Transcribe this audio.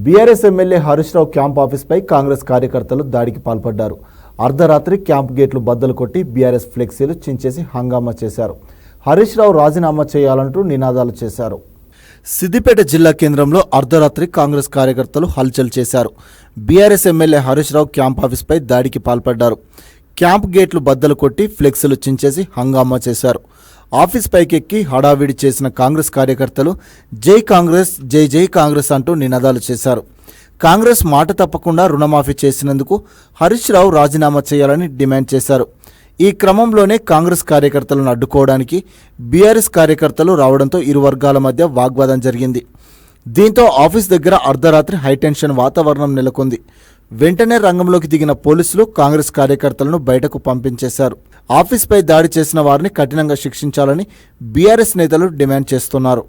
BRS MLA Harish Rao camp ఆఫీస్పై Congress కార్యకర్తలు దాడికి పాల్పడ్డారు. అర్ధరాత్రి క్యాంప్ గేట్లు బద్దలు కొట్టి బీఆర్ఎస్ ఫ్లెక్సీలు చించేసి హంగామా చేశారు. హరీష్ రావు రాజీనామా చేయాలంటూ నినాదాలు చేశారు. సిద్దిపేట జిల్లా కేంద్రంలో అర్ధరాత్రి కాంగ్రెస్ కార్యకర్తలు హల్చల్ చేశారు. BRS MLA Harish Rao camp ఆఫీస్పై దాడికి పాల్పడ్డారు. క్యాంప్ గేట్లు బద్దలు కొట్టి ఫ్లెక్సీలు చించేసి హంగామా చేశారు. ఆఫీస్ పైకెక్కి హడావిడి చేసిన కాంగ్రెస్ కార్యకర్తలు జై కాంగ్రెస్, జై జై కాంగ్రెస్ అంటూ నినాదాలు చేశారు. కాంగ్రెస్ మాట తప్పకుండా రుణమాఫీ చేసినందుకు హరీష్ రావు రాజీనామా చేయాలని డిమాండ్ చేశారు. ఈ క్రమంలోనే కాంగ్రెస్ కార్యకర్తలను అడ్డుకోవడానికి బీఆర్ఎస్ కార్యకర్తలు రావడంతో ఇరు వర్గాల మధ్య వాగ్వాదం జరిగింది. దీంతో ఆఫీస్ దగ్గర అర్ధరాత్రి హైటెన్షన్ వాతావరణం నెలకొంది. వెంటనే రంగంలోకి దిగిన పోలీసులు కాంగ్రెస్ కార్యకర్తలను బయటకు పంపించేశారు. ఆఫీస్పై దాడి చేసిన వారిని కఠినంగా శిక్షించాలని బీఆర్ఎస్ నేతలు డిమాండ్ చేస్తున్నారు.